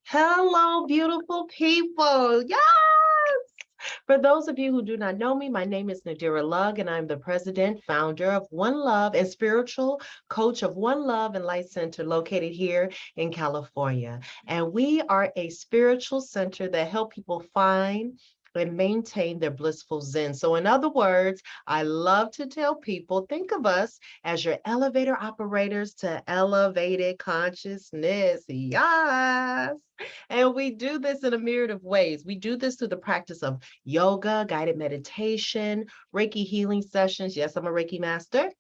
Hello, beautiful people. Yes. For those of you who do not know me, my name is Nadira Lugg, and I'm the president, founder of One Love and spiritual coach of One Love and Light Center located here in California. And we are a spiritual center that help people find and maintain their blissful Zen. So in other words, I love to tell people, think of us as your elevator operators to elevated consciousness. Yes. And we do this in a myriad of ways. We do this through the practice of yoga, guided meditation, Reiki healing sessions. Yes, I'm a Reiki master.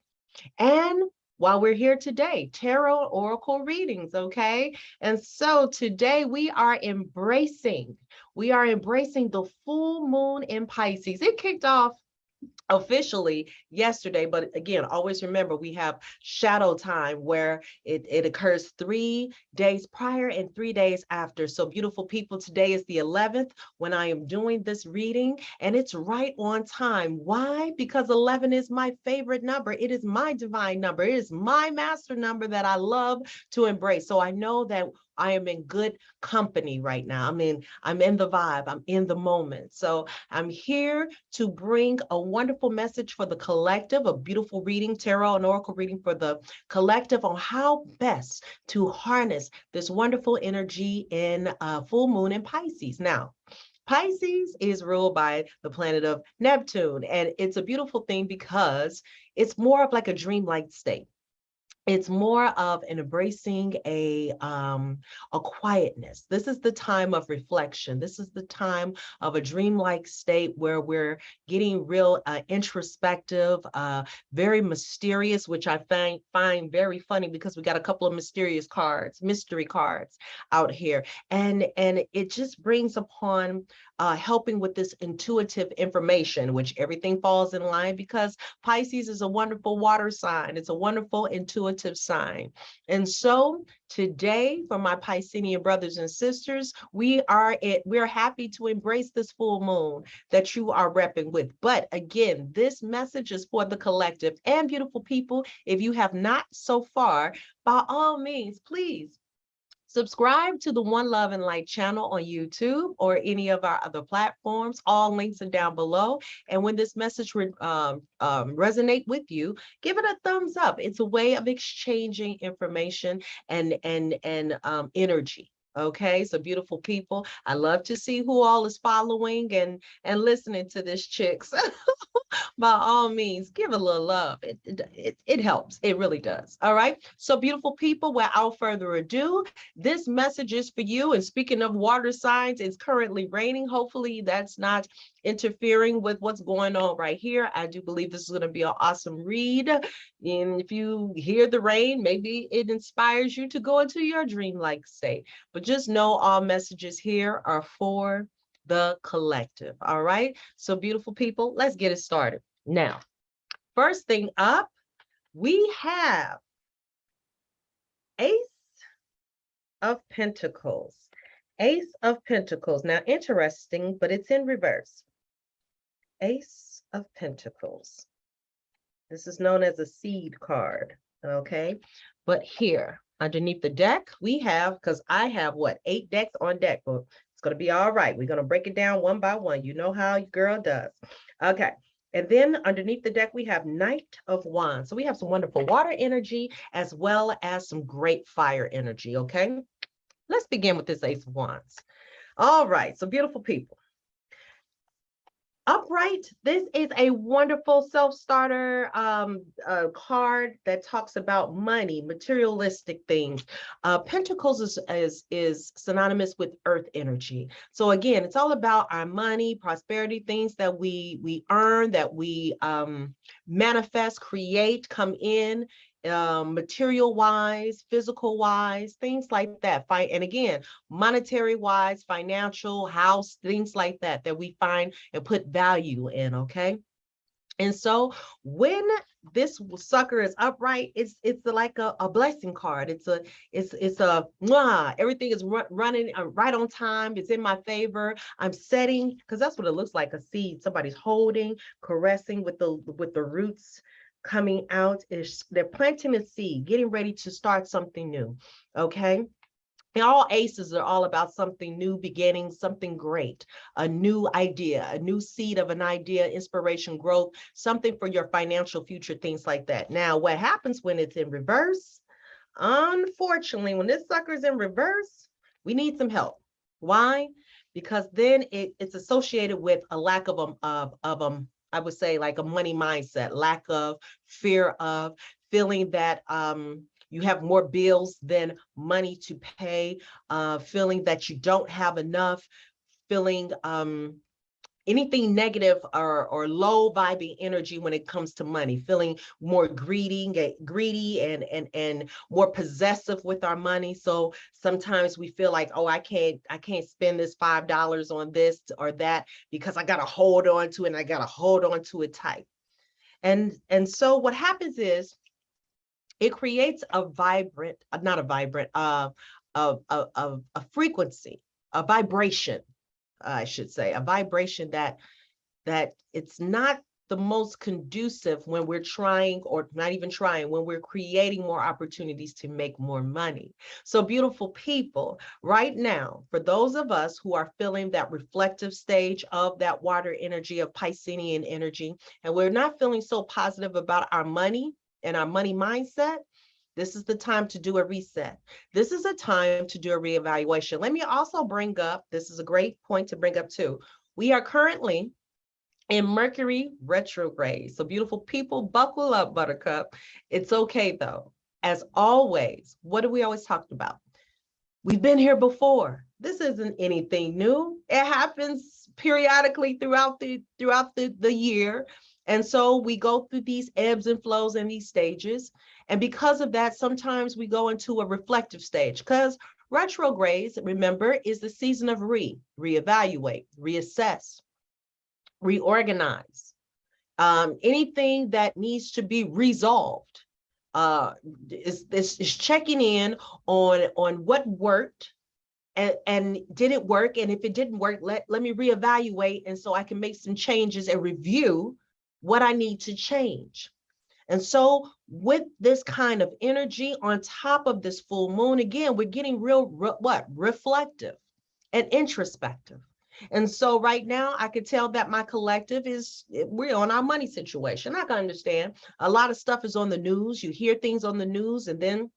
And while we're here today, tarot oracle readings, okay? And so today we are embracing the full moon in Pisces. It kicked off officially yesterday, but again, always remember we have shadow time where it occurs 3 days prior and 3 days after. So beautiful people, today is the 11th when I am doing this reading, and it's right on time. Why? Because 11 is my favorite number. It is my divine number. It is my master number that I love to embrace. So I know that I am in good company right now. I'm in the vibe. I'm in the moment. So I'm here to bring a wonderful message for the collective, a beautiful reading, tarot and oracle reading for the collective on how best to harness this wonderful energy in full moon in Pisces. Now, Pisces is ruled by the planet of Neptune, and it's a beautiful thing because it's more of like a dreamlike state. It's more of an embracing a quietness. This is the time of reflection. This is the time of a dreamlike state where we're getting real introspective, very mysterious, which I find very funny because we got a couple of mysterious cards, mystery cards out here, and it just brings upon helping with this intuitive information, which everything falls in line because Pisces is a wonderful water sign. It's a wonderful intuitive sign. And so today, for my Piscean brothers and sisters, we're happy to embrace this full moon that you are repping with. But again, this message is for the collective. And beautiful people, if you have not so far, by all means, please subscribe to the One Love and Light channel on YouTube or any of our other platforms. All links are down below. And when this message resonate with you, give it a thumbs up. It's a way of exchanging information and energy. Okay, so beautiful people, I love to see who all is following and listening to this, chicks. By all means, give a little love. It helps. It really does. All right. So beautiful people, without further ado, this message is for you. And speaking of water signs, it's currently raining. Hopefully that's not interfering with what's going on right here. I do believe this is going to be an awesome read. And if you hear the rain, maybe it inspires you to go into your dreamlike state. But just know all messages here are for the collective. All right. So beautiful people, let's get it started. Now, first thing up, we have Ace of Pentacles. Ace of Pentacles. Now, interesting, but it's in reverse. Ace of Pentacles. This is known as a seed card, okay? But here, underneath the deck, we have, because I have, 8 decks on deck, but it's going to be all right. We're going to break it down one by one. You know how your girl does. Okay. And then underneath the deck, we have Knight of Wands. So we have some wonderful water energy as well as some great fire energy, okay? Let's begin with this Ace of Wands. All right. So beautiful people. Upright, this is a wonderful self-starter card that talks about money, materialistic things. Pentacles is synonymous with earth energy. So again, it's all about our money, prosperity, things that we earn, that we manifest, create, come in, material wise, physical wise, things like that. And again, monetary wise, financial, house, things like that we find and put value in. Okay. And so when this sucker is upright, it's like a blessing card. It's a mwah, everything is running right on time. It's in my favor. I'm setting, because that's what it looks like, a seed somebody's holding, caressing with the roots coming out. Is they're planting a seed, getting ready to start something new. Okay. And all aces are all about something new, beginning, something great, a new idea, a new seed of an idea, inspiration, growth, something for your financial future, things like that. Now, what happens when it's in reverse? Unfortunately, when this sucker's in reverse, we need some help. Why? Because then it's associated with a lack of I would say like a money mindset, lack of, fear of, feeling that you have more bills than money to pay, feeling that you don't have enough, feeling anything negative or low vibing energy when it comes to money, feeling more greedy and more possessive with our money. So sometimes we feel like, oh, I can't spend this $5 on this or that because I got to hold on to it and I got to hold on to it tight. And so what happens is it creates a vibrant, not a vibrant, a frequency, a vibration, I should say, a vibration that it's not the most conducive when we're trying, or not even trying, when we're creating more opportunities to make more money. So beautiful people, right now, for those of us who are feeling that reflective stage of that water energy, of Piscean energy, and we're not feeling so positive about our money and our money mindset, this is the time to do a reset. This is a time to do a reevaluation. Let me also bring up, this is a great point to bring up too. We are currently in Mercury retrograde. So beautiful people, buckle up, Buttercup. It's okay though. As always, what do we always talk about? We've been here before. This isn't anything new. It happens periodically throughout the year. And so we go through these ebbs and flows and these stages. And because of that, sometimes we go into a reflective stage, because retrogrades, remember, is the season of reevaluate, reassess, reorganize, anything that needs to be resolved, is checking in on what worked, and did it work, and if it didn't work, let me reevaluate, and so I can make some changes and review what I need to change. And so with this kind of energy on top of this full moon, again, we're getting reflective and introspective. And so right now I can tell that my collective we're on our money situation. I can understand a lot of stuff is on the news. You hear things on the news, and then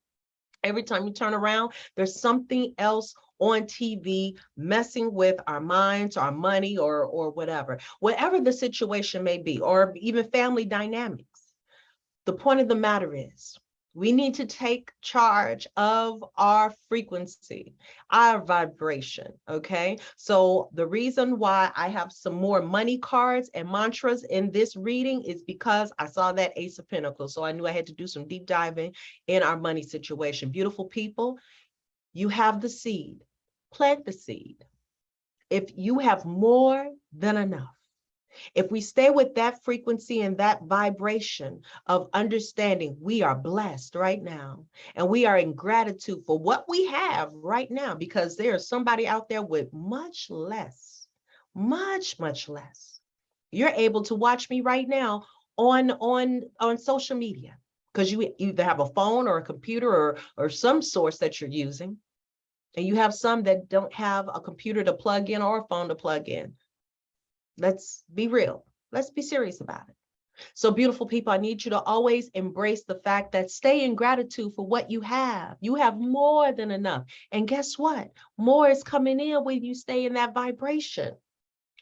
every time you turn around, there's something else on TV messing with our minds, our money, or whatever the situation may be, or even family dynamics. The point of the matter is, we need to take charge of our frequency, our vibration, okay? So the reason why I have some more money cards and mantras in this reading is because I saw that Ace of Pentacles. So I knew I had to do some deep diving in our money situation. Beautiful people, you have the seed. Plant the seed. If you have more than enough, if we stay with that frequency and that vibration of understanding we are blessed right now, and we are in gratitude for what we have right now, because there's somebody out there with much less, much less. You're able to watch me right now on social media, because you either have a phone or a computer or some source that you're using. And you have some that don't have a computer to plug in or a phone to plug in. Let's be real. Let's be serious about it. So beautiful people, I need you to always embrace the fact that stay in gratitude for what you have. You have more than enough. And guess what? More is coming in when you stay in that vibration.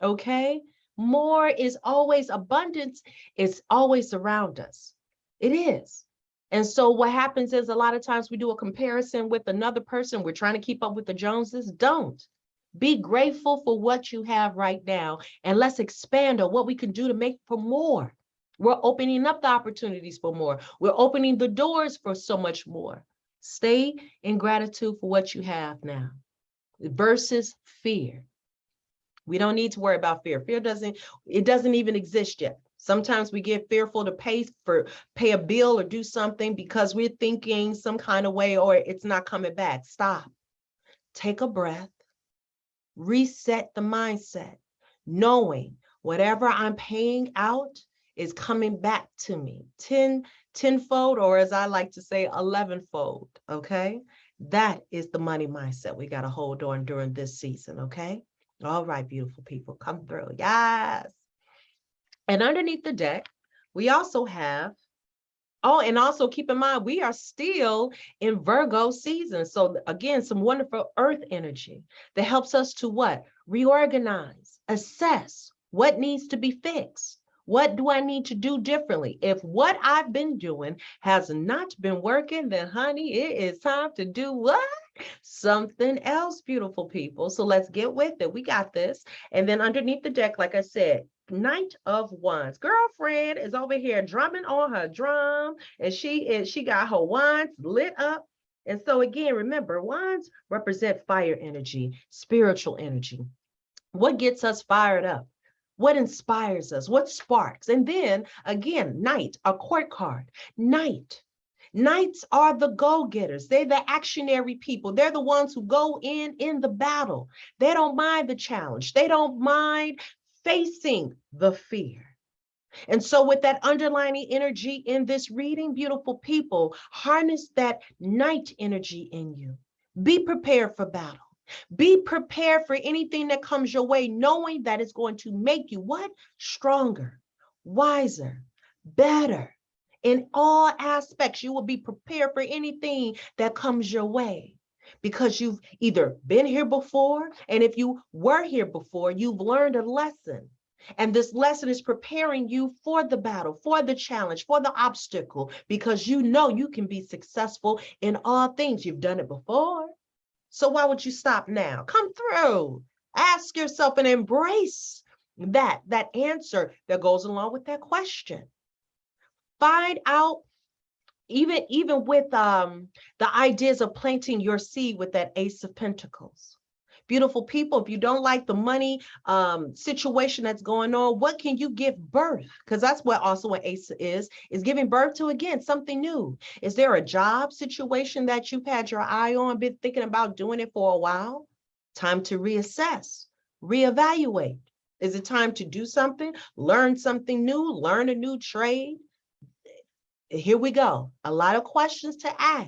Okay? More is always, abundance is always around us. It is. And so what happens is a lot of times we do a comparison with another person. We're trying to keep up with the Joneses. Don't. Be grateful for what you have right now, and let's expand on what we can do to make for more. We're opening up the opportunities for more. We're opening the doors for so much more. Stay in gratitude for what you have now versus fear. We don't need to worry about fear. Fear doesn't even exist yet. Sometimes we get fearful to pay a bill or do something because we're thinking some kind of way or it's not coming back. Stop. Take a breath. Reset the mindset, knowing whatever I'm paying out is coming back to me tenfold, or as I like to say, 11-fold, okay? That is the money mindset we got to hold on during this season, okay? All right, beautiful people, come through. Yes. And underneath the deck, we also have, oh, and also keep in mind, we are still in Virgo season. So again, some wonderful earth energy that helps us to what? Reorganize, assess what needs to be fixed. What do I need to do differently? If what I've been doing has not been working, then honey, it is time to do what? Something else, beautiful people. So let's get with it. We got this. And then underneath the deck, like I said, Knight of Wands. Girlfriend is over here drumming on her drum, and she got her wands lit up. And so again, remember, wands represent fire energy, spiritual energy. What gets us fired up? What inspires us? What sparks? And then again, Knight, a court card. Knight. Knights are the go-getters. They're the actionary people. They're the ones who go in the battle. They don't mind the challenge. They don't mind facing the fear. And so with that underlining energy in this reading, beautiful people, harness that Knight energy in you. Be prepared for battle. Be prepared for anything that comes your way, knowing that it's going to make you what? Stronger, wiser, better. In all aspects, you will be prepared for anything that comes your way because you've either been here before, and if you were here before, you've learned a lesson. And this lesson is preparing you for the battle, for the challenge, for the obstacle, because you know you can be successful in all things. You've done it before. So why would you stop now? Come through. Ask yourself and embrace that answer that goes along with that question. Find out, even with the ideas of planting your seed with that Ace of Pentacles. Beautiful people, if you don't like the money situation that's going on, what can you give birth? Because that's what also an ace is giving birth to, again, something new. Is there a job situation that you've had your eye on, been thinking about doing it for a while? Time to reassess, reevaluate. Is it time to do something, learn something new, learn a new trade? Here we go. A lot of questions to ask.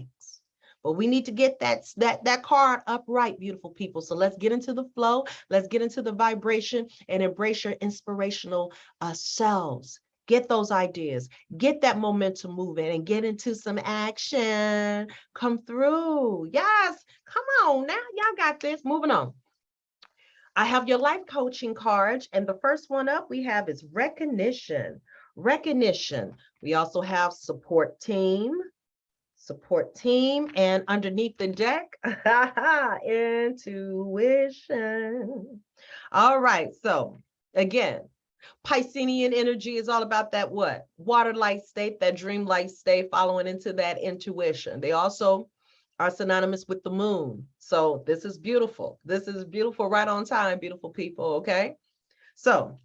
But we need to get that card upright, beautiful people. So let's get into the flow. Let's get into the vibration and embrace your inspirational selves. Get those ideas. Get that momentum moving and get into some action. Come through. Yes. Come on now. Y'all got this. Moving on. I have your life coaching cards. And the first one up we have is recognition. Recognition. We also have support team, and underneath the deck, intuition. All right, so again, Piscean energy is all about that what? Water light state, that dream light state, following into that intuition. They also are synonymous with the moon. So this is beautiful. This is beautiful, right on time, beautiful people, okay? So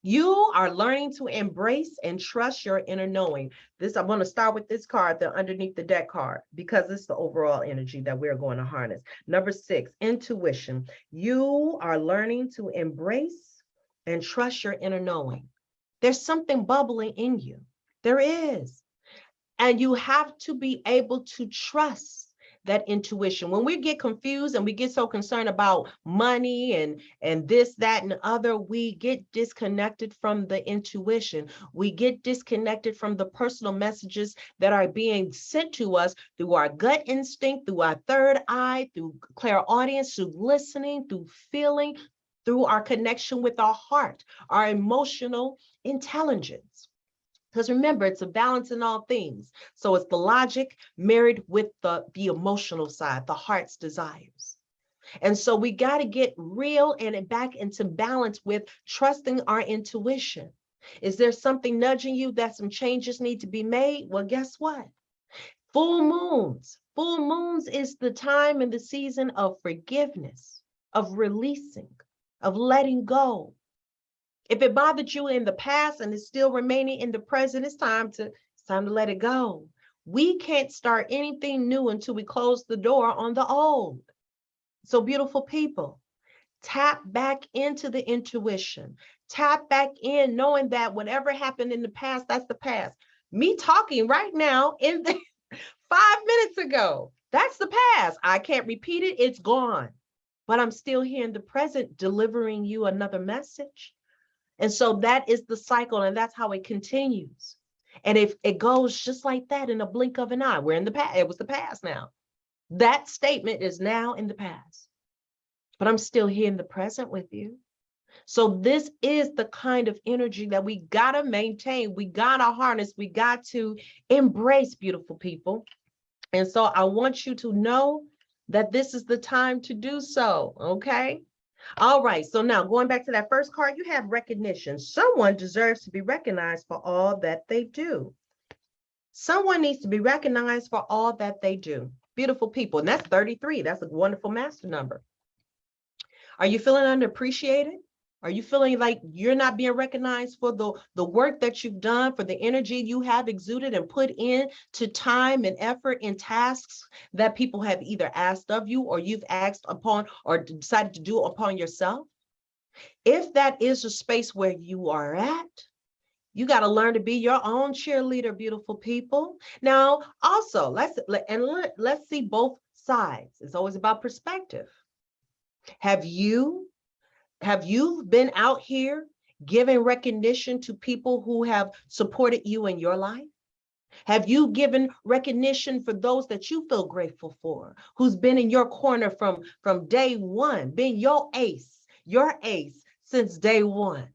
you are learning to embrace and trust your inner knowing. This, I'm going to start with this card, the underneath the deck card, because it's the overall energy that we're going to harness. Number 6, intuition. You are learning to embrace and trust your inner knowing. There's something bubbling in you. There is. And you have to be able to trust that intuition. When we get confused and we get so concerned about money and this, that, and other, we get disconnected from the intuition. We get disconnected from the personal messages that are being sent to us through our gut instinct, through our third eye, through clairaudience, through listening, through feeling, through our connection with our heart, our emotional intelligence. Because remember, it's a balance in all things. So it's the logic married with the emotional side, the heart's desires. And so we got to get real and back into balance with trusting our intuition. Is there something nudging you that some changes need to be made? Well, guess what? Full moons. Full moons is the time and the season of forgiveness, of releasing, of letting go. If it bothered you in the past and is still remaining in the present, it's time to let it go. We can't start anything new until we close the door on the old. So beautiful people, tap back into the intuition. Tap back in knowing that whatever happened in the past, that's the past. Me talking right now in the 5 minutes ago, That's the past. I can't repeat it. It's gone. But I'm still here in the present, delivering you another message. And so that is the cycle, and that's how it continues. And if it goes just like that in a blink of an eye, we're in the past. It was the past now. That statement is now in the past. But I'm still here in the present with you. So this is the kind of energy that we gotta maintain. We gotta harness. We got to embrace, beautiful people. And so I want you to know that this is the time to do so, okay? All right, so now going back to that first card, you have recognition. Someone deserves to be recognized for all that they do. Someone needs to be recognized for all that they do. Beautiful people, and that's 33. That's a wonderful master number. Are you feeling underappreciated? Are you feeling like you're not being recognized for the work that you've done, for the energy you have exuded and put in to time and effort in tasks that people have either asked of you or you've asked upon or decided to do upon yourself? If that is a space where you are at, you got to learn to be your own cheerleader, beautiful people. Now, also, let's see both sides. It's always about perspective. Have you been out here giving recognition to people who have supported you in your life? Have you given recognition for those that you feel grateful for, who's been in your corner from day one, been your ace since day one,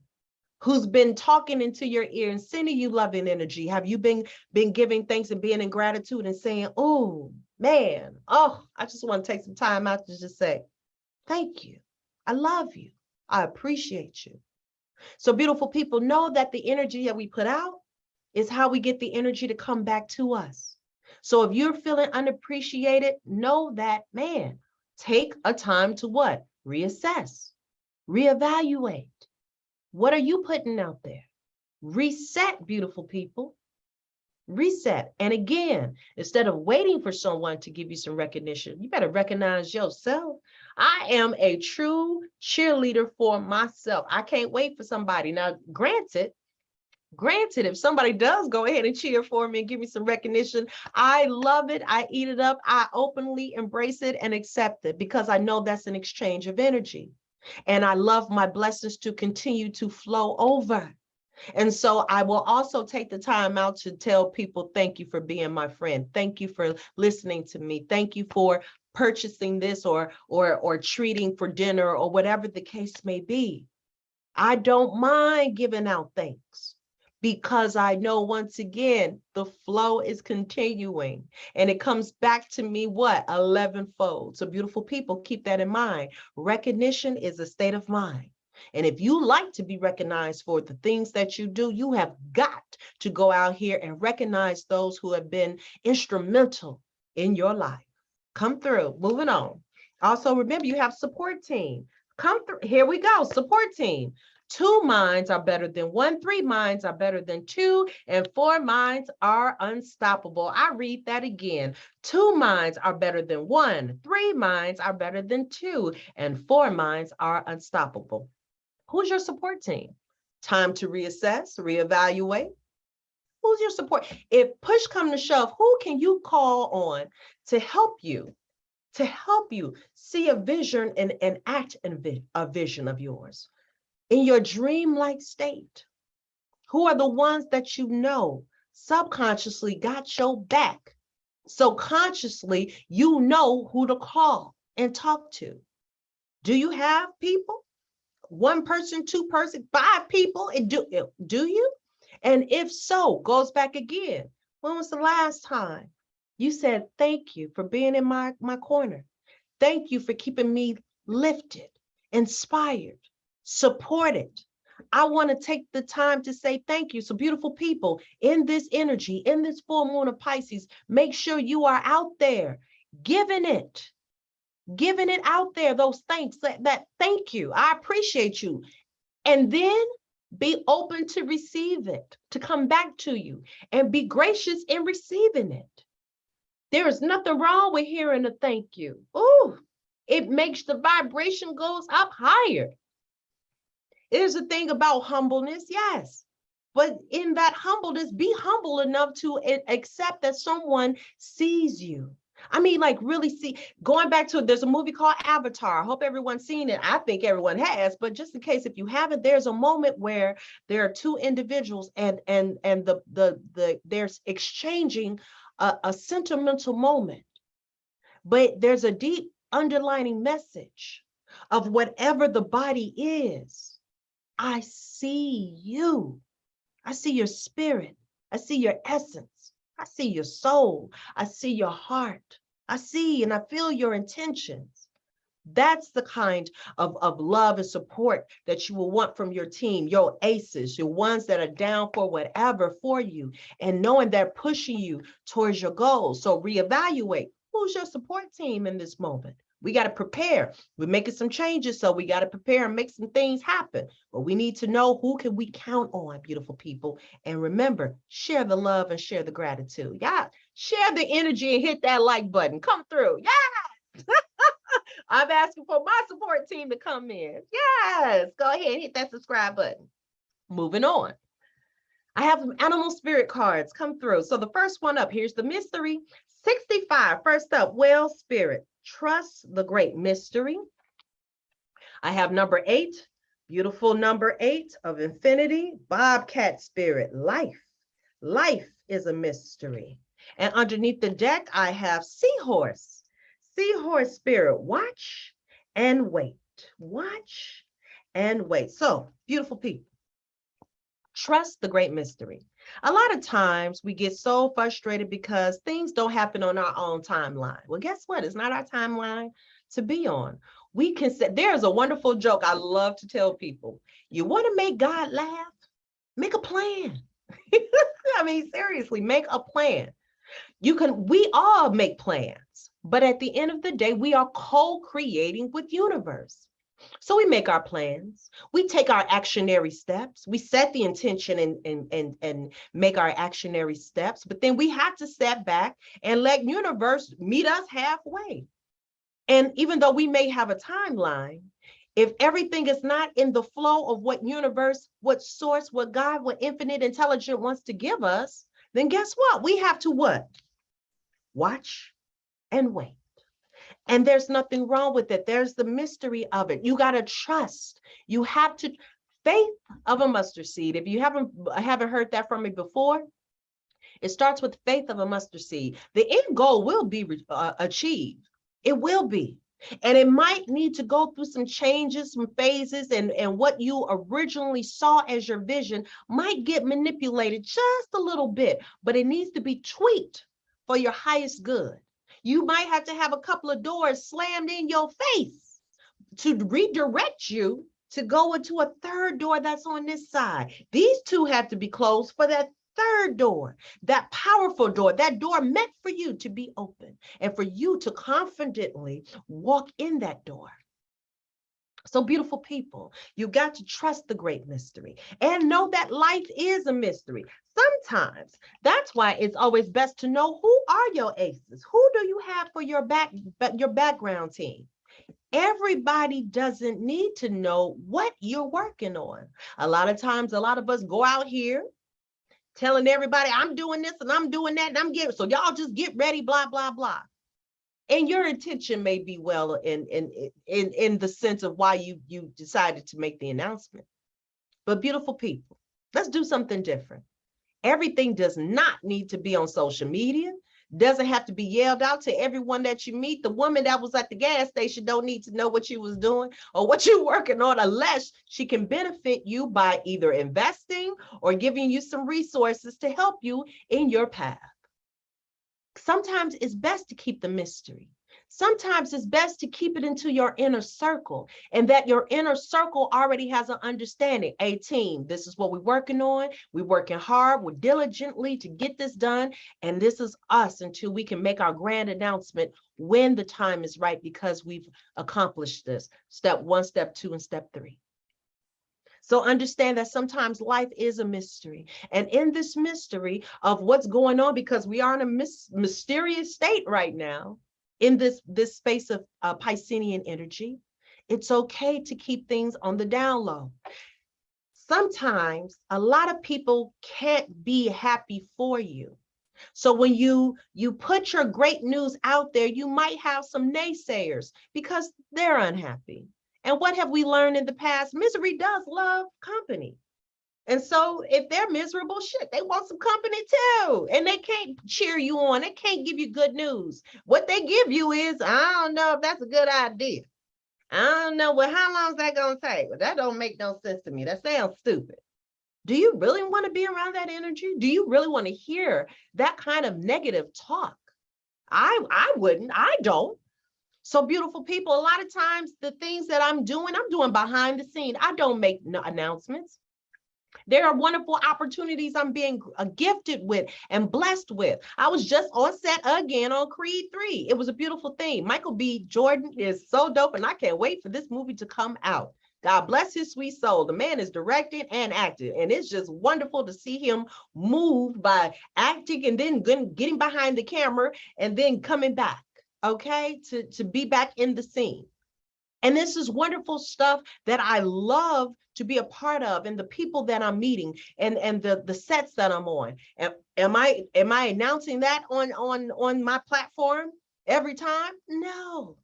who's been talking into your ear and sending you loving energy? Have you been giving thanks and being in gratitude and saying, oh, man, oh, I just want to take some time out to just say, thank you. I love you. I appreciate you. So beautiful people, know that the energy that we put out is how we get the energy to come back to us. So if you're feeling unappreciated, know that, man, take a time to what? Reassess, reevaluate. What are you putting out there? Reset, beautiful people. Reset. And again, instead of waiting for someone to give you some recognition, you better recognize yourself. I am a true cheerleader for myself. I can't wait for somebody. Now, granted, if somebody does go ahead and cheer for me and give me some recognition, I love it. I eat it up. I openly embrace it and accept it because I know that's an exchange of energy. And I love my blessings to continue to flow over. And so I will also take the time out to tell people, thank you for being my friend. Thank you for listening to me. Thank you for purchasing this or treating for dinner or whatever the case may be. I don't mind giving out thanks because I know, once again, the flow is continuing and it comes back to me, what? 11-fold. So beautiful people, keep that in mind. Recognition is a state of mind. And if you like to be recognized for the things that you do, you have got to go out here and recognize those who have been instrumental in your life. Come through. Moving on. Also, remember, you have support team. Come through. Here we go. Support team. 2 minds are better than 1, 3 minds are better than 2, and 4 minds are unstoppable. I read that again. 2 minds are better than 1, 3 minds are better than 2, and 4 minds are unstoppable. Who's your support team? Time to reassess, reevaluate. Who's your support? If push comes to shove, who can you call on to help you see a vision and act in a vision of yours in your dreamlike state? Who are the ones that you know subconsciously got your back? So consciously, you know who to call and talk to. Do you have people? 1 person, 2 person, 5 people? Do you? And if so, goes back again. When was the last time you said, thank you for being in my corner? Thank you for keeping me lifted, inspired, supported. I want to take the time to say thank you. So beautiful people, in this energy, in this full moon of Pisces, make sure you are out there giving it out there, those thanks, that thank you, I appreciate you. And then be open to receive it, to come back to you, and be gracious in receiving it. There is nothing wrong with hearing a thank you. Ooh, it makes the vibration goes up higher. There's a thing about humbleness, yes. But in that humbleness, be humble enough to accept that someone sees you, I mean, like really see, going back to, there's a movie called Avatar. I hope everyone's seen it. I think everyone has, but just in case if you haven't, there's a moment where there are two individuals and there's exchanging a sentimental moment, but there's a deep underlining message of whatever the body is. I see you. I see your spirit. I see your essence. I see your soul. I see your heart. I see and I feel your intentions. That's the kind of love and support that you will want from your team, your aces, your ones that are down for whatever for you, and knowing they're pushing you towards your goals. So reevaluate, who's your support team in this moment? We got to prepare. We're making some changes, so we got to prepare and make some things happen. But we need to know, who can we count on, beautiful people? And remember, share the love and share the gratitude. Yeah, share the energy and hit that like button. Come through. Yeah. I'm asking for my support team to come in. Yes, go ahead and hit that subscribe button. Moving on. I have some animal spirit cards come through. So the first one up, here's the mystery. 65, first up, well spirit, trust the great mystery. I have number 8, beautiful number 8 of infinity, bobcat spirit, life. Life is a mystery. And underneath the deck, I have seahorse. Seahorse spirit, watch and wait. Watch and wait. So, beautiful people, trust the great mystery. A lot of times we get so frustrated because things don't happen on our own timeline. Well, guess what? It's not our timeline to be on. We can say, there's a wonderful joke I love to tell people. You want to make God laugh? Make a plan. I mean, seriously, make a plan. We all make plans, but at the end of the day, we are co-creating with universe. So we make our plans, we take our actionary steps, we set the intention and make our actionary steps, but then we have to step back and let universe meet us halfway. And even though we may have a timeline, if everything is not in the flow of what universe, what source, what God, what infinite intelligence wants to give us, then guess what? We have to what? Watch and wait. And there's nothing wrong with it. There's the mystery of it. You got to trust. You have to, faith of a mustard seed. If you haven't heard that from me before, it starts with faith of a mustard seed. The end goal will be achieved. It will be. And it might need to go through some changes, some phases, and what you originally saw as your vision might get manipulated just a little bit, but it needs to be tweaked for your highest good. You might have to have a couple of doors slammed in your face to redirect you to go into a third door that's on this side. These two have to be closed for that third door, that powerful door, that door meant for you to be open and for you to confidently walk in that door. So beautiful people, you got to trust the great mystery and know that life is a mystery. Sometimes that's why it's always best to know, who are your aces? Who do you have for your background team? Everybody doesn't need to know what you're working on. A lot of times, a lot of us go out here telling everybody, I'm doing this and I'm doing that and I'm getting, so y'all just get ready, blah, blah, blah. And your intention may be well in the sense of why you decided to make the announcement. But beautiful people, let's do something different. Everything does not need to be on social media. Doesn't have to be yelled out to everyone that you meet. The woman that was at the gas station don't need to know what you was doing or what you're working on, unless she can benefit you by either investing or giving you some resources to help you in your path. Sometimes it's best to keep the mystery. Sometimes it's best to keep it into your inner circle, and that your inner circle already has an understanding. A team, this is what we're working on. We're working hard, we're diligently to get this done. And this is us until we can make our grand announcement when the time is right, because we've accomplished this. Step 1, step 2, and step 3. So understand that sometimes life is a mystery. And in this mystery of what's going on, because we are in a mysterious state right now, in this space of Piscean energy, it's okay to keep things on the down low. Sometimes a lot of people can't be happy for you. So when you put your great news out there, you might have some naysayers because they're unhappy. And what have we learned in the past? Misery does love company. And so if they're miserable, shit, they want some company too. And they can't cheer you on. They can't give you good news. What they give you is, I don't know if that's a good idea. I don't know, well, how long is that going to take? Well, that don't make no sense to me. That sounds stupid. Do you really want to be around that energy? Do you really want to hear that kind of negative talk? I wouldn't. I don't. So beautiful people, a lot of times the things that I'm doing behind the scene. I don't make no announcements. There are wonderful opportunities I'm being gifted with and blessed with. I was just on set again on Creed 3. It was a beautiful thing. Michael B. Jordan is so dope, and I can't wait for this movie to come out. God bless his sweet soul. The man is directed and acted, and it's just wonderful to see him move by acting and then getting behind the camera and then coming back, okay, to be back in the scene. And this is wonderful stuff that I love to be a part of, and the people that I'm meeting and the sets that I'm on. Am I announcing that on my platform every time? No,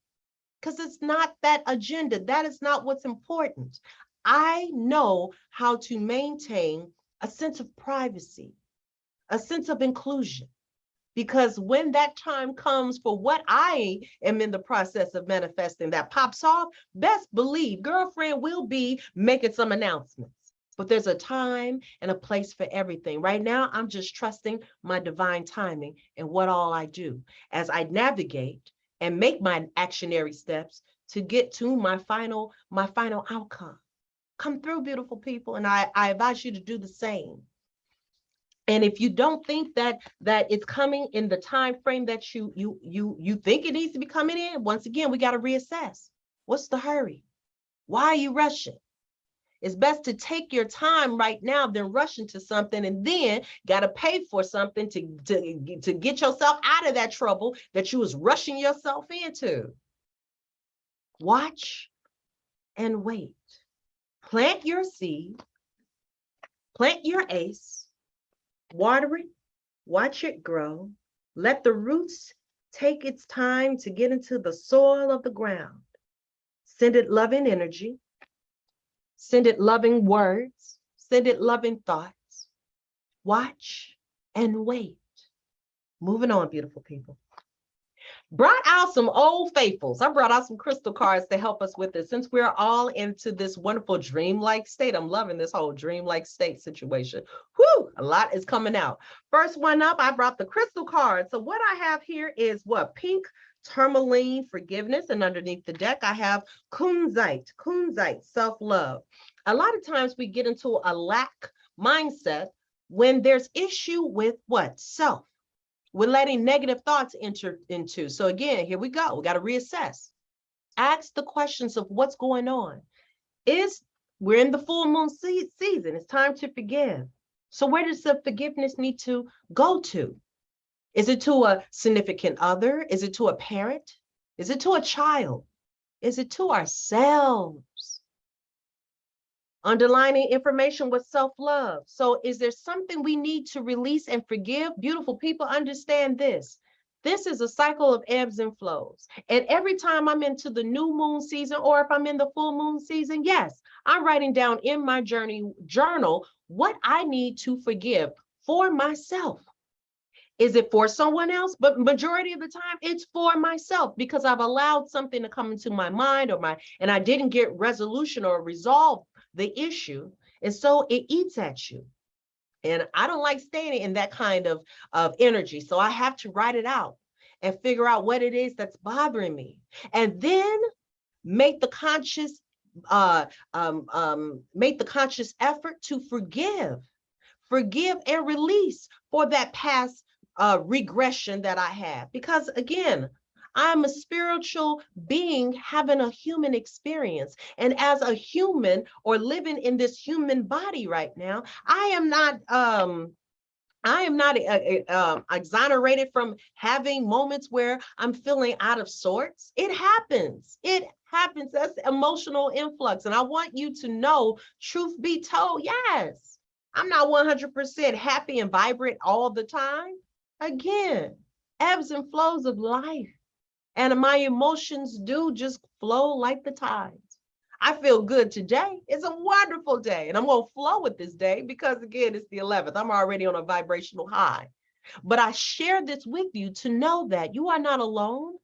because it's not that agenda. That is not what's important. I know how to maintain a sense of privacy, a sense of inclusion. Because when that time comes for what I am in the process of manifesting that pops off, best believe girlfriend will be making some announcements. But there's a time and a place for everything. Right now, I'm just trusting my divine timing and what all I do as I navigate and make my actionary steps to get to my final outcome. Come through, beautiful people, and I advise you to do the same. And if you don't think that it's coming in the time frame that you think it needs to be coming in, once again, we got to reassess. What's the hurry? Why are you rushing? It's best to take your time right now than rush into something and then got to pay for something to get yourself out of that trouble that you was rushing yourself into. Watch and wait. Plant your seed. Plant your ace. Water it, watch it grow. Let the roots take its time to get into the soil of the ground. Send it loving energy. Send it loving words. Send it loving thoughts. Watch and wait. Moving on, beautiful people. Brought out some old faithfuls. I brought out some crystal cards to help us with this. Since we're all into this wonderful dreamlike state, I'm loving this whole dreamlike state situation. Whew, a lot is coming out. First one up, I brought the crystal card. So what I have here is what? Pink tourmaline, forgiveness. And underneath the deck, I have kunzite, self-love. A lot of times we get into a lack mindset when there's issue with what? Self. We're letting negative thoughts enter into. So again, here we go. We got to reassess. Ask the questions of what's going on. We're in the full moon season. It's time to forgive. So where does the forgiveness need to go to? Is it to a significant other? Is it to a parent? Is it to a child? Is it to ourselves? Underlining information with self-love. So is there something we need to release and forgive? Beautiful people, understand this. This is a cycle of ebbs and flows. And every time I'm into the new moon season, or if I'm in the full moon season, yes, I'm writing down in my journal what I need to forgive for myself. Is it for someone else? But majority of the time, it's for myself because I've allowed something to come into my mind and I didn't get resolution or resolve the issue. And so it eats at you. And I don't like staying in that kind of energy. So I have to write it out and figure out what it is that's bothering me. And then make the conscious effort to forgive and release for that past regression that I have. Because again, I'm a spiritual being having a human experience. And as a human or living in this human body right now, I am not exonerated from having moments where I'm feeling out of sorts. It happens. That's emotional influx. And I want you to know, truth be told, yes, I'm not 100% happy and vibrant all the time. Again, ebbs and flows of life. And my emotions do just flow like the tides. I feel good today. It's a wonderful day. And I'm going to flow with this day because, again, it's the 11th. I'm already on a vibrational high. But I share this with you to know that you are not alone.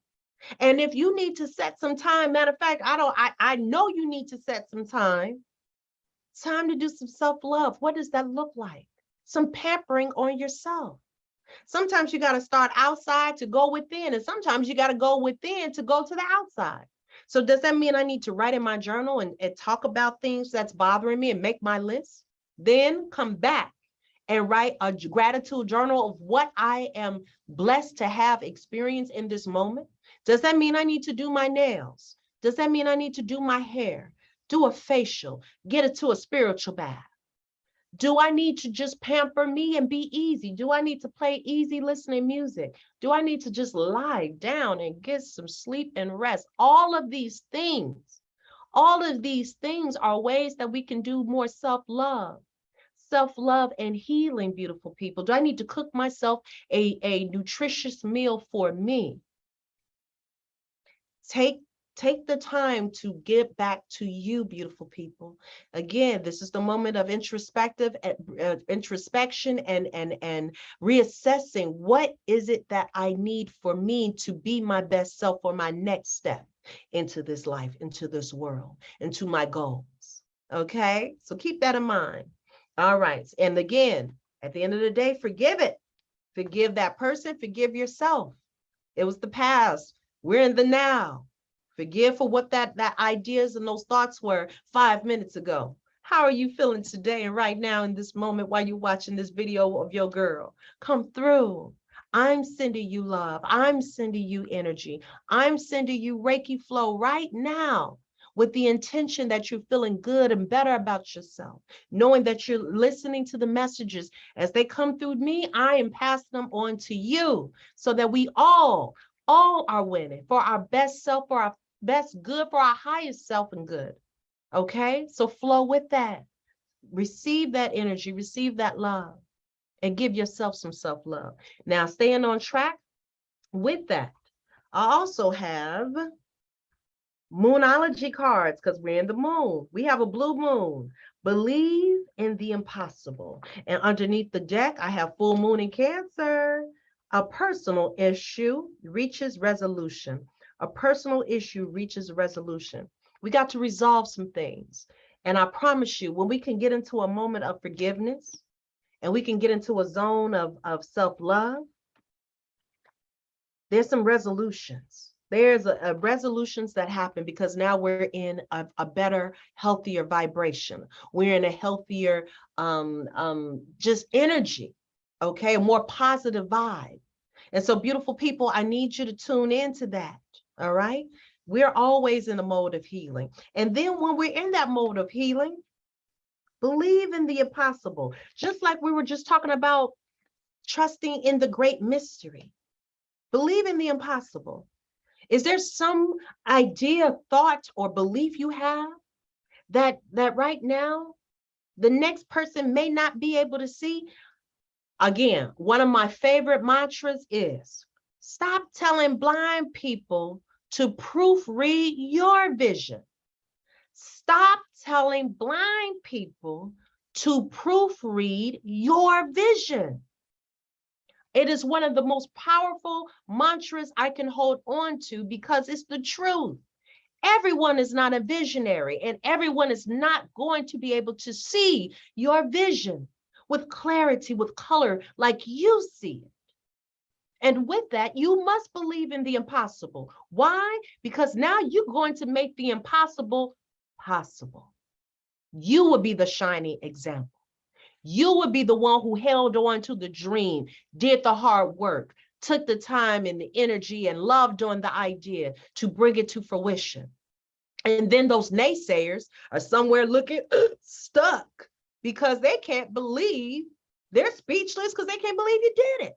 And if you need to set some time, matter of fact, I know you need to set some time to do some self-love. What does that look like? Some pampering on yourself. Sometimes you got to start outside to go within, and sometimes you got to go within to go to the outside. So does that mean I need to write in my journal and talk about things that's bothering me and make my list? Then come back and write a gratitude journal of what I am blessed to have experienced in this moment. Does that mean I need to do my nails? Does that mean I need to do my hair, do a facial, get it to a spiritual bath? Do I need to just pamper me and be easy? Do I need to play easy listening music? Do I need to just lie down and get some sleep and rest? All of these things are ways that we can do more self-love and healing, beautiful people. Do I need to cook myself a nutritious meal for me? Take the time to get back to you, beautiful people. Again, this is the moment of introspection and reassessing what is it that I need for me to be my best self for my next step into this life, into this world, into my goals. Okay, so keep that in mind. All right, and again, at the end of the day, forgive it. Forgive that person, forgive yourself. It was the past. We're in the now. Forgive for what that ideas and those thoughts were 5 minutes ago. How are you feeling today and right now in this moment while you're watching this video of your girl? Come through. I'm sending you love. I'm sending you energy. I'm sending you Reiki flow right now with the intention that you're feeling good and better about yourself, knowing that you're listening to the messages as they come through me. I am passing them on to you so that we all are winning for our best self, for our best good, for our highest self and good. Okay, so flow with that. Receive that energy, receive that love, and give yourself some self-love. Now, staying on track with that, I also have Moonology cards because we're in the moon. We have a blue moon. Believe in the impossible. And underneath the deck, I have full moon in Cancer. A personal issue reaches resolution. A personal issue reaches resolution. We got to resolve some things. And I promise you, when we can get into a moment of forgiveness and we can get into a zone of self-love, there's some resolutions. There's a resolutions that happen because now we're in a better, healthier vibration. We're in a healthier just energy, okay? A more positive vibe. And so, beautiful people, I need you to tune into that, all right? We're always in a mode of healing. And then when we're in that mode of healing, believe in the impossible. Just like we were just talking about trusting in the great mystery. Believe in the impossible. Is there some idea, thought, or belief you have that right now the next person may not be able to see? Again, one of my favorite mantras is stop telling blind people to proofread your vision. Stop telling blind people to proofread your vision. It is one of the most powerful mantras I can hold on to because it's the truth. Everyone is not a visionary and everyone is not going to be able to see your vision with clarity, with color, like you see it. And with that, you must believe in the impossible. Why? Because now you're going to make the impossible possible. You will be the shining example. You would be the one who held on to the dream, did the hard work, took the time and the energy and loved on the idea to bring it to fruition. And then those naysayers are somewhere looking stuck because they can't believe, they're speechless because they can't believe you did it.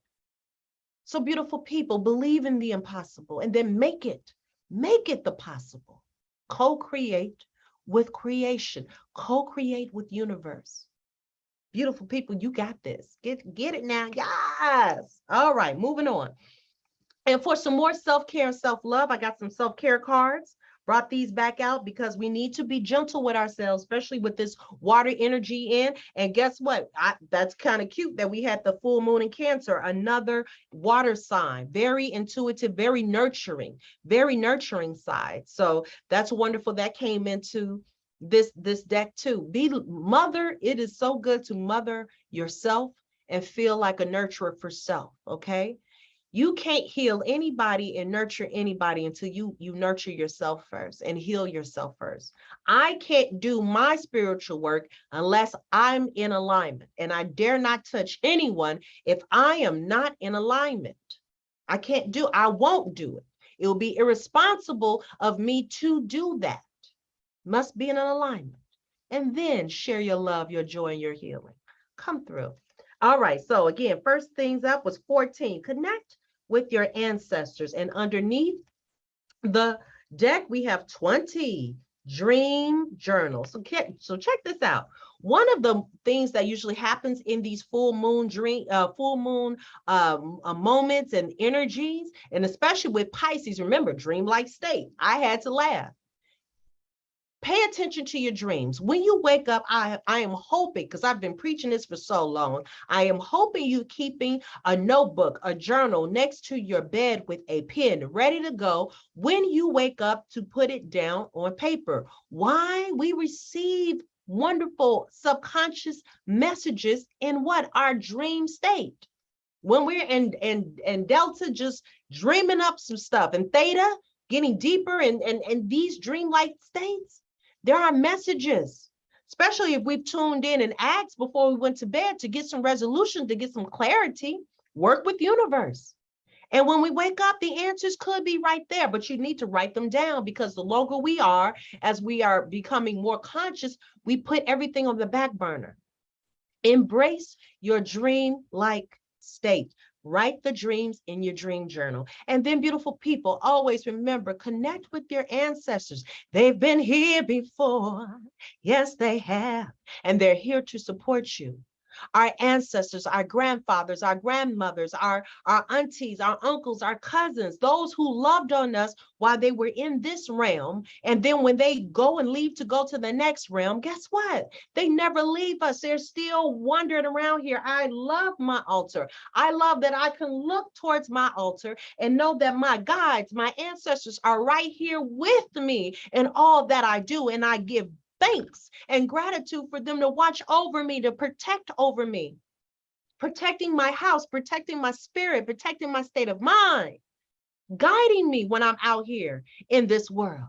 So beautiful people, believe in the impossible and then make it the possible. Co-create with creation, co-create with universe. Beautiful people, you got this. Get it now. Yes. All right, moving on. And for some more self-care and self-love, I got some self-care cards. Brought these back out because we need to be gentle with ourselves, especially with this water energy in. And guess what? That's kind of cute that we had the full moon in Cancer, another water sign, very intuitive, very nurturing side. So that's wonderful. That came into this deck too. It is so good to mother yourself and feel like a nurturer for self, okay? You can't heal anybody and nurture anybody until you nurture yourself first and heal yourself first. I can't do my spiritual work unless I'm in alignment, and I dare not touch anyone if I am not in alignment. I won't do it. It will be irresponsible of me to do that. Must be in an alignment. And then share your love, your joy, and your healing. Come through. All right, so again, first things up was 14. Connect with your ancestors. And underneath the deck, we have 20 dream journals. So check this out. One of the things that usually happens in these full moon moments and energies, and especially with Pisces, remember, dreamlike state. I had to laugh. Pay attention to your dreams. When you wake up, I am hoping, because I've been preaching this for so long, I am hoping you keeping a notebook, a journal next to your bed with a pen ready to go when you wake up to put it down on paper. Why? We receive wonderful subconscious messages in what? Our dream state. When we're in Delta, just dreaming up some stuff, and Theta, getting deeper in these dreamlike states, there are messages, especially if we've tuned in and asked before we went to bed to get some resolution, to get some clarity, work with universe. And when we wake up, the answers could be right there, but you need to write them down, because the longer we are, as we are becoming more conscious, we put everything on the back burner. Embrace your dream-like state. Write the dreams in your dream journal. And then, beautiful people, always remember, connect with your ancestors. They've been here before. Yes, they have. And they're here to support you. Our ancestors, our grandfathers, our grandmothers, our aunties, our uncles, our cousins, those who loved on us while they were in this realm. And then when they go and leave to go to the next realm, guess what? They never leave us. They're still wandering around here. I love my altar. I love that I can look towards my altar and know that my guides, my ancestors are right here with me in all that I do. And I give thanks and gratitude for them to watch over me, to protect over me, protecting my house, protecting my spirit, protecting my state of mind, guiding me when I'm out here in this world.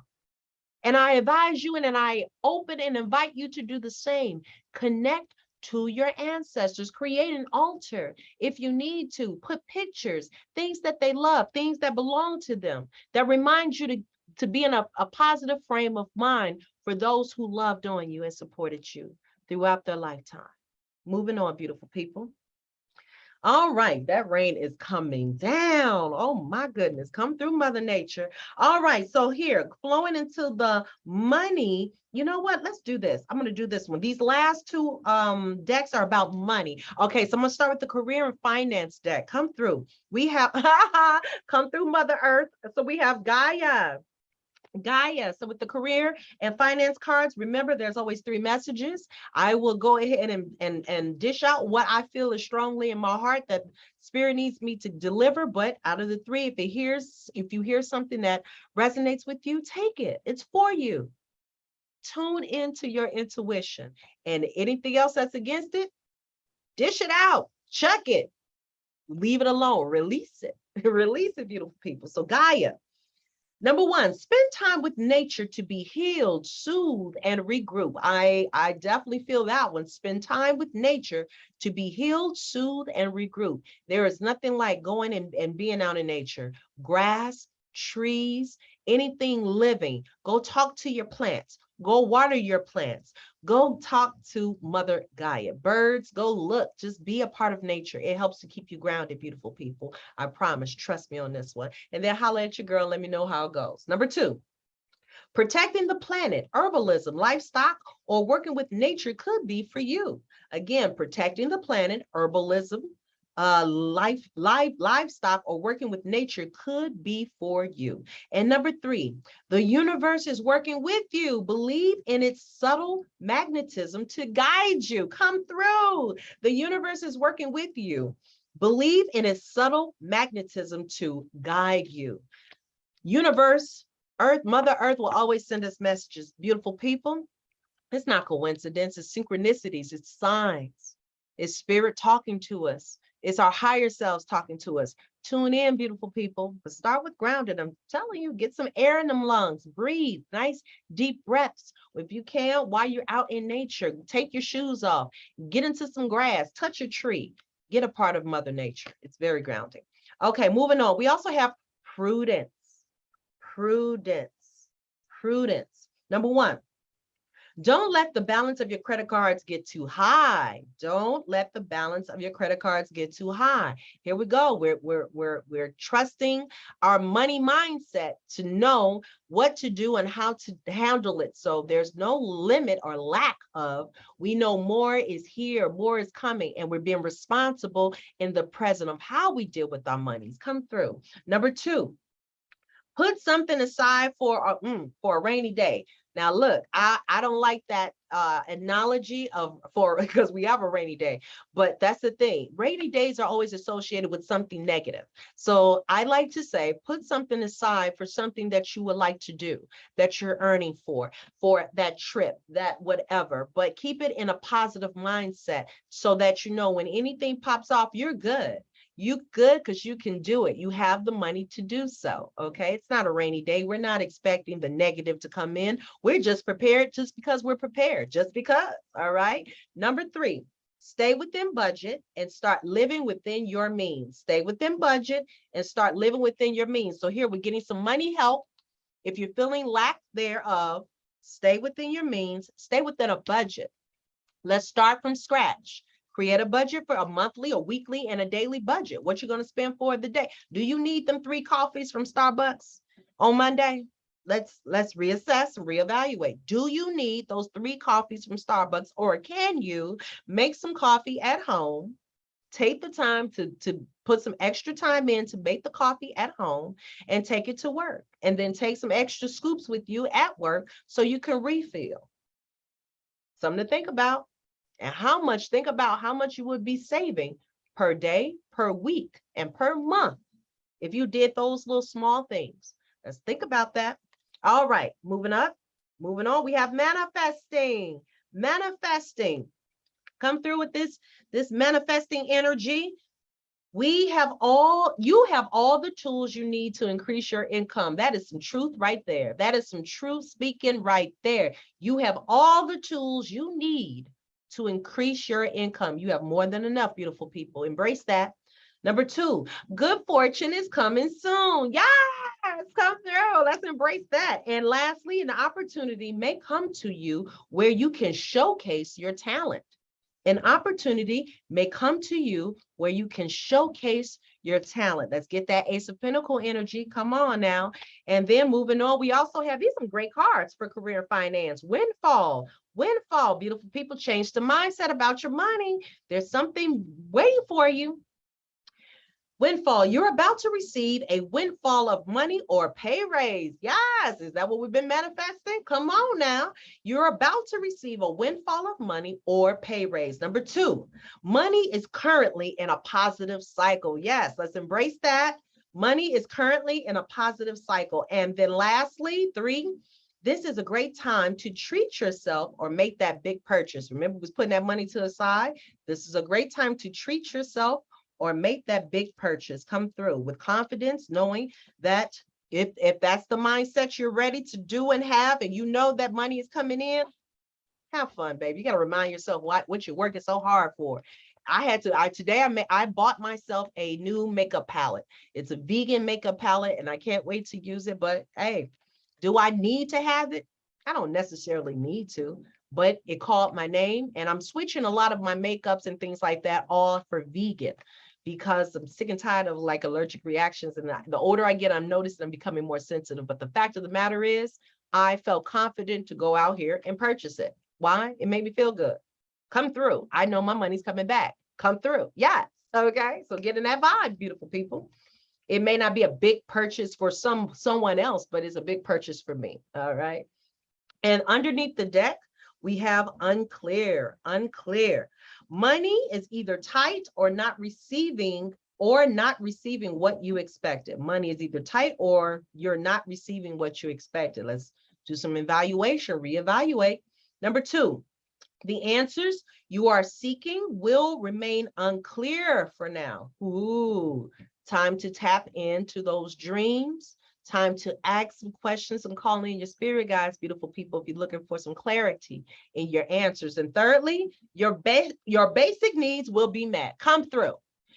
And I advise you, and I open and invite you to do the same. Connect to your ancestors, create an altar if you need to, put pictures, things that they love, things that belong to them, that remind you to be in a positive frame of mind for those who loved on you and supported you throughout their lifetime. Moving on, beautiful people. All right, that rain is coming down. Oh my goodness, come through, Mother Nature. All right, so here, flowing into the money. You know what? Let's do this. I'm going to do this one. These last two decks are about money. Okay, so I'm going to start with the career and finance deck. Come through. We have, come through, Mother Earth. So we have Gaia. So with the career and finance cards, remember, there's always 3 messages. I will go ahead and dish out what I feel is strongly in my heart that Spirit needs me to deliver. But out of the 3, if you hear something that resonates with you, take it. It's for you. Tune into your intuition, and anything else that's against it, dish it out, chuck it, leave it alone, release it. Release it, beautiful people. So Gaia. Number 1, spend time with nature to be healed, soothe, and regroup. I definitely feel that one. Spend time with nature to be healed, soothe, and regroup. There is nothing like going and being out in nature. Grass, trees, anything living. Go talk to your plants. Go water your plants. Go talk to Mother Gaia. Birds, go look. Just be a part of nature. It helps to keep you grounded, beautiful people. I promise. Trust me on this one. And then holler at your girl. Let me know how it goes. Number 2, Protecting the planet, herbalism, livestock, or working with nature could be for you. Again, protecting the planet, herbalism, livestock, or working with nature could be for you. And number 3, the universe is working with you. Believe in its subtle magnetism to guide you. Come through. The universe is working with you. Believe in its subtle magnetism to guide you. Universe, Earth, Mother Earth will always send us messages. Beautiful people, it's not coincidence, it's synchronicities, it's signs, it's spirit talking to us. It's our higher selves talking to us. Tune in, beautiful people, but start with grounded. I'm telling you, get some air in them lungs, breathe, nice deep breaths. If you can, while you're out in nature, take your shoes off, get into some grass, touch a tree, get a part of Mother Nature. It's very grounding. Okay, moving on. We also have prudence. Prudence. Number 1, don't let the balance of your credit cards get too high. Don't let the balance of your credit cards get too high. Here we go. We're trusting our money mindset to know what to do and how to handle it. So there's no limit or lack of. We know more is here, more is coming, and we're being responsible in the present of how we deal with our monies. Come through. Number 2, put something aside for a rainy day. Now, look, I don't like that analogy because we have a rainy day, but that's the thing. Rainy days are always associated with something negative. So I like to say, put something aside for something that you would like to do, that you're earning for that trip, that whatever, but keep it in a positive mindset so that, you know, when anything pops off, you're good. You good because you can do it. You have the money to do so. Okay. It's not a rainy day. We're not expecting the negative to come in. We're just prepared just because we're prepared, just because. All right. Number 3, stay within budget and start living within your means. Stay within budget and start living within your means. So here we're getting some money help. If you're feeling lack thereof, stay within your means, stay within a budget. Let's start from scratch. Create a budget for a monthly, a weekly, and a daily budget. What you're going to spend for the day. Do you need them 3 coffees from Starbucks on Monday? Let's reassess and reevaluate. Do you need those 3 coffees from Starbucks, or can you make some coffee at home? Take the time to put some extra time in to make the coffee at home and take it to work. And then take some extra scoops with you at work so you can refill. Something to think about. And think about how much you would be saving per day, per week, and per month if you did those little small things. Let's think about that. All right, moving on. We have manifesting. Come through with this manifesting energy. You have all the tools you need to increase your income. That is some truth right there. That is some truth speaking right there. You have all the tools you need to increase your income. You have more than enough, beautiful people. Embrace that. Number 2, good fortune is coming soon. Yes, come through. Let's embrace that. And lastly, an opportunity may come to you where you can showcase your talent. An opportunity may come to you where you can showcase your talent. Let's get that Ace of Pentacles energy. Come on now. And then moving on, we also have these some great cards for career and finance. Windfall, beautiful people. Change the mindset about your money. There's something waiting for you. Windfall, you're about to receive a windfall of money or pay raise. Yes, is that what we've been manifesting? Come on now. You're about to receive a windfall of money or pay raise. Number 2, money is currently in a positive cycle. Yes, let's embrace that. Money is currently in a positive cycle. And then lastly, 3, this is a great time to treat yourself or make that big purchase. Remember, we was putting that money to the side. This is a great time to treat yourself or make that big purchase. Come through with confidence, knowing that if that's the mindset you're ready to do and have, and you know that money is coming in, have fun, baby. You got to remind yourself what you're working so hard for. I bought myself a new makeup palette. It's a vegan makeup palette, and I can't wait to use it. But hey, do I need to have it? I don't necessarily need to, but it called my name, and I'm switching a lot of my makeups and things like that all for vegan, because I'm sick and tired of like allergic reactions. And the older I get, I'm noticing I'm becoming more sensitive. But the fact of the matter is, I felt confident to go out here and purchase it. Why? It made me feel good. Come through. I know my money's coming back. Come through. Yes. Okay. So get in that vibe, beautiful people. It may not be a big purchase for someone else, but it's a big purchase for me. All right. And underneath the deck, we have unclear, unclear. Money is either tight or not receiving what you expected. Money is either tight or you're not receiving what you expected. Let's do some evaluation, reevaluate. Number 2, the answers you are seeking will remain unclear for now. Ooh, time to tap into those dreams. Time to ask some questions and call in your spirit guides, beautiful people, if you're looking for some clarity in your answers. And thirdly, your basic needs will be met. Come through.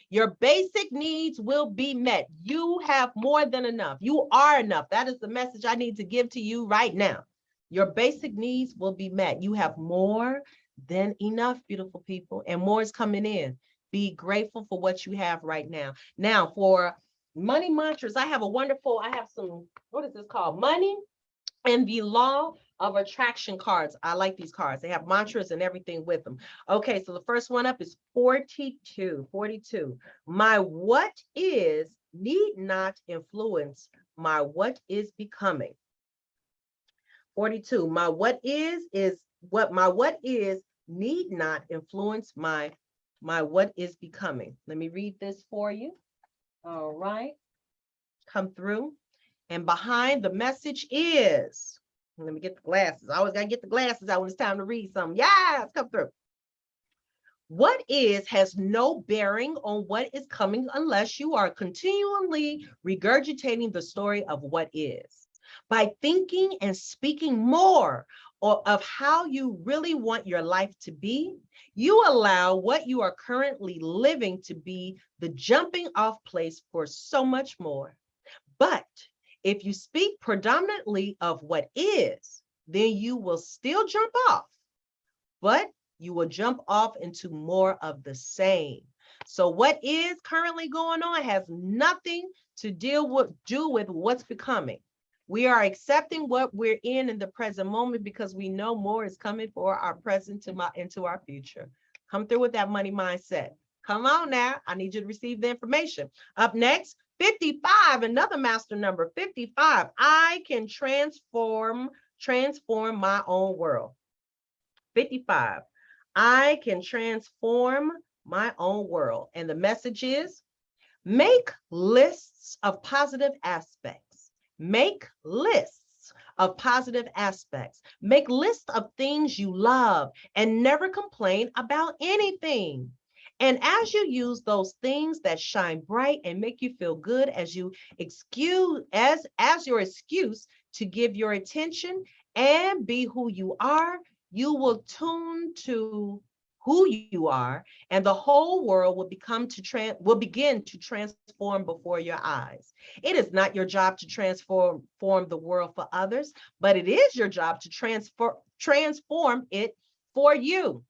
Your basic needs will be met. You have more than enough. You are enough. That is the message I need to give to you right now. Your basic needs will be met. You have more than enough, beautiful people, and more is coming in. Be grateful for what you have right now. Now, for money mantras, I have some, what is this called? Money and the Law of Attraction cards. I like these cards. They have mantras and everything with them. Okay, so the first one up is 42. 42. My what is need not influence my what is becoming. 42. My what is need not influence my what is becoming. Let me read this for you. All right. Come through. And behind the message is, let me get the glasses. I always got to get the glasses out when it's time to read something. Yes, come through. What is has no bearing on what is coming unless you are continually regurgitating the story of what is. By thinking and speaking more of how you really want your life to be, you allow what you are currently living to be the jumping off place for so much more. But if you speak predominantly of what is, then you will still jump off, but you will jump off into more of the same. So what is currently going on has nothing to do with what's becoming. We are accepting what we're in the present moment because we know more is coming for our present into our future. Come through with that money mindset. Come on now. I need you to receive the information. Up next, 55, another master number, 55. I can transform my own world. 55. I can transform my own world. And the message is, make lists of positive aspects. Make lists of positive aspects. Make lists of things you love and never complain about anything. And as you use those things that shine bright and make you feel good as you as your excuse to give your attention and be who you are, you will tune to who you are, and the whole world will begin to transform before your eyes. It is not your job to transform the world for others, but it is your job to transform it for you.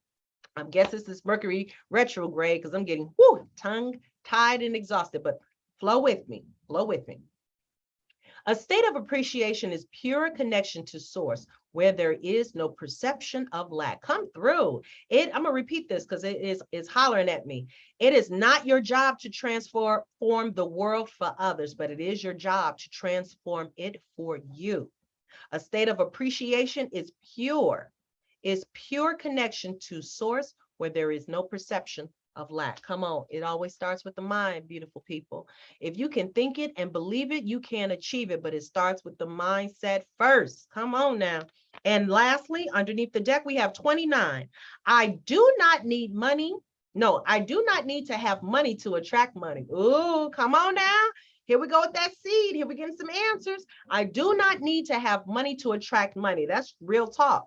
I guess this is Mercury retrograde because I'm getting tongue-tied and exhausted, but flow with me, flow with me. A state of appreciation is pure connection to source where there is no perception of lack. Come through. I'm going to repeat this because it's hollering at me. It is not your job to transform the world for others, but it is your job to transform it for you. A state of appreciation is pure connection to source where there is no perception of lack. Come on, it always starts with the mind, beautiful people. If you can think it and believe it, you can achieve it, but it starts with the mindset first. Come on now. And lastly, underneath the deck, we have 29. I do not need money. No, I do not need to have money to attract money. Ooh, come on now. Here we go with that seed. Here we're getting some answers. I do not need to have money to attract money. That's real talk.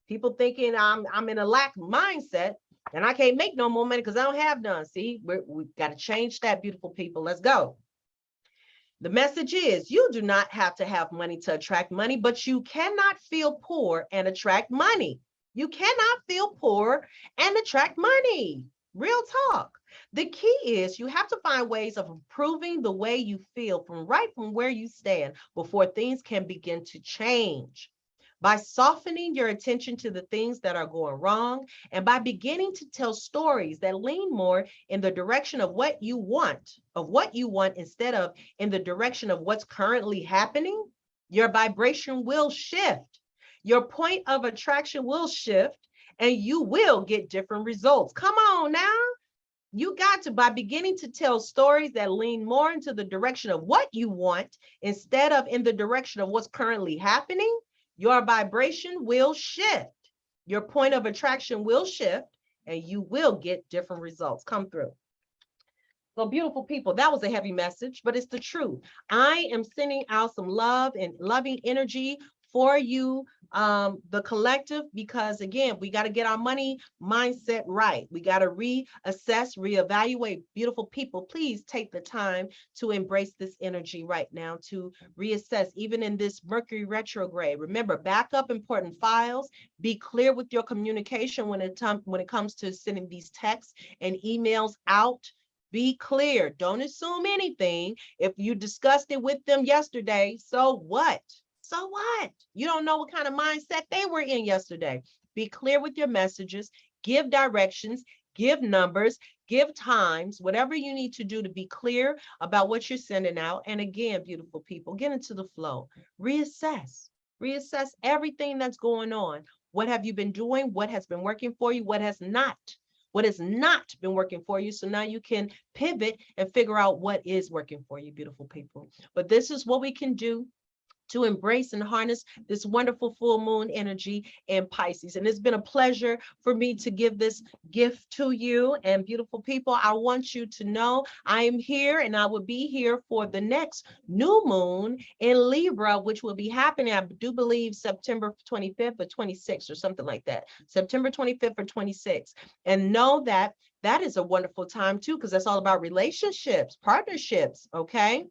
People thinking I'm in a lack mindset and I can't make no more money because I don't have none. See, we got to change that, beautiful people. Let's go. The message is you do not have to have money to attract money, but you cannot feel poor and attract money. You cannot feel poor and attract money. Real talk. The key is you have to find ways of improving the way you feel from where you stand before things can begin to change. by softening your attention to the things that are going wrong, and by beginning to tell stories that lean more in the direction of what you want, instead of in the direction of what's currently happening, your vibration will shift. Your point of attraction will shift, and you will get different results. Come on now. You got to, by beginning to tell stories that lean more into the direction of what you want instead of in the direction of what's currently happening, your vibration will shift. Your point of attraction will shift, and you will get different results come through. So beautiful people, that was a heavy message, but it's the truth. I am sending out some love and loving energy for you, the collective, because again, we got to get our money mindset right. We got to reassess, reevaluate. Beautiful people, please take the time to embrace this energy right now, to reassess, even in this Mercury retrograde. Remember, back up important files. Be clear with your communication when it comes to sending these texts and emails out. Be clear. Don't assume anything. If you discussed it with them yesterday, so what? So what? You don't know what kind of mindset they were in yesterday. Be clear with your messages, give directions, give numbers, give times, whatever you need to do to be clear about what you're sending out. And again, beautiful people, get into the flow. Reassess everything that's going on. What have you been doing? What has been working for you? What has not? What has not been working for you? So now you can pivot and figure out what is working for you, beautiful people. But this is what we can do to embrace and harness this wonderful full moon energy in Pisces. And it's been a pleasure for me to give this gift to you. And beautiful people, I want you to know I am here, and I will be here for the next new moon in Libra, which will be happening, I do believe, September 25th or 26th or something like that. September 25th or 26th. And know that that is a wonderful time too, because that's all about relationships, partnerships, okay?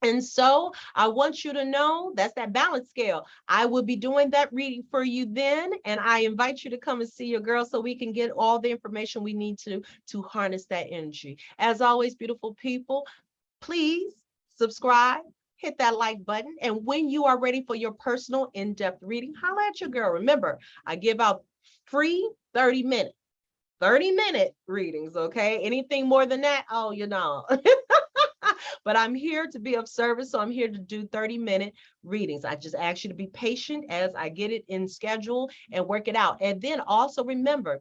And so I want you to know that's that balance scale. I will be doing that reading for you then, and I invite you to come and see your girl so we can get all the information we need to harness that energy. As always, beautiful people, please subscribe, hit that like button, and when you are ready for your personal in-depth reading, holla at your girl. Remember, I give out free 30-minute readings, okay? Anything more than that, oh, you know. But I'm here to be of service, so I'm here to do 30-minute readings. I just ask you to be patient as I get it in schedule and work it out. And then also remember,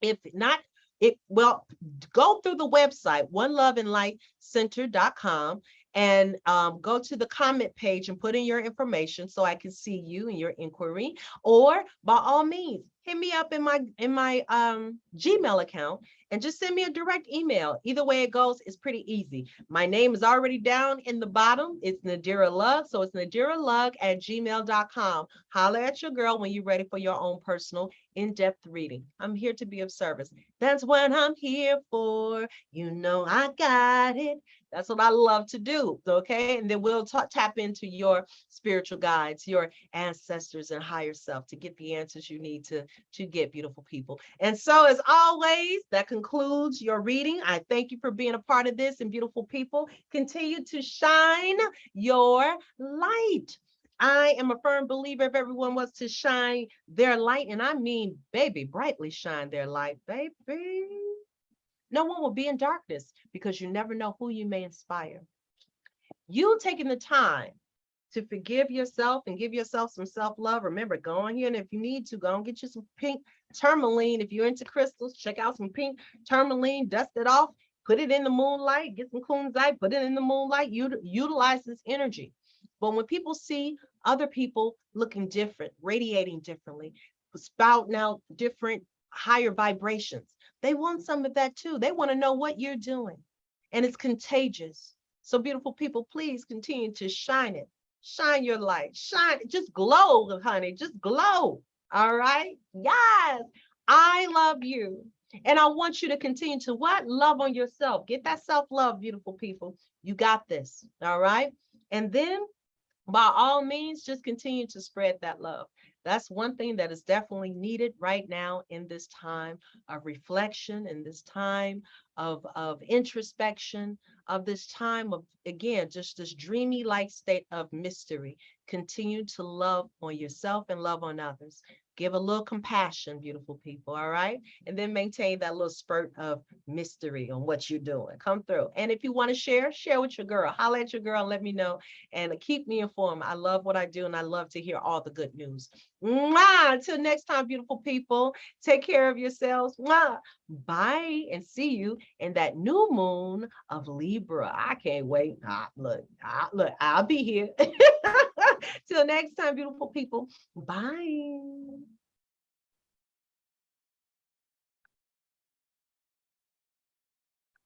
if not, well, go through the website, oneloveandlightcenter.com, and go to the comment page and put in your information so I can see you and your inquiry. Or by all means, hit me up in my Gmail account and just send me a direct email. Either way it goes, it's pretty easy. My name is already down in the bottom. It's Nadira Lugg. So it's nadiralugg@gmail.com. Holler at your girl when you're ready for your own personal in-depth reading. I'm here to be of service. That's what I'm here for. You know I got it. That's what I love to do, okay? And then we'll tap into your spiritual guides, your ancestors and higher self to get the answers you need to get, beautiful people. And so as always, that concludes your reading. I thank you for being a part of this, and beautiful people, continue to shine your light. I am a firm believer if everyone wants to shine their light, and I mean, baby, brightly shine their light, baby. No one will be in darkness, because you never know who you may inspire. You taking the time to forgive yourself and give yourself some self-love. Remember, go on here, and if you need to, go and get you some pink tourmaline. If you're into crystals, check out some pink tourmaline, dust it off, put it in the moonlight, get some kunzite, put it in the moonlight, utilize this energy. But when people see other people looking different, radiating differently, spouting out different higher vibrations, they want some of that too. They want to know what you're doing, and it's contagious. So beautiful people, please continue to shine it. Shine your light, shine, just glow, honey, just glow. All right. Yes, I love you. And I want you to continue to what? Love on yourself. Get that self-love, beautiful people. You got this. All right. And then by all means, just continue to spread that love. That's one thing that is definitely needed right now in this time of reflection, in this time of introspection, of this time of, again, just this dreamy like state of mystery. Continue to love on yourself and love on others. Give a little compassion, beautiful people, all right? And then maintain that little spurt of mystery on what you're doing. Come through. And if you want to share with your girl. Holla at your girl and let me know. And keep me informed. I love what I do, and I love to hear all the good news. Mwah! Until next time, beautiful people, take care of yourselves. Mwah! Bye, and see you in that new moon of Libra. I can't wait. Look, I'll be here. Till next time, beautiful people. Bye.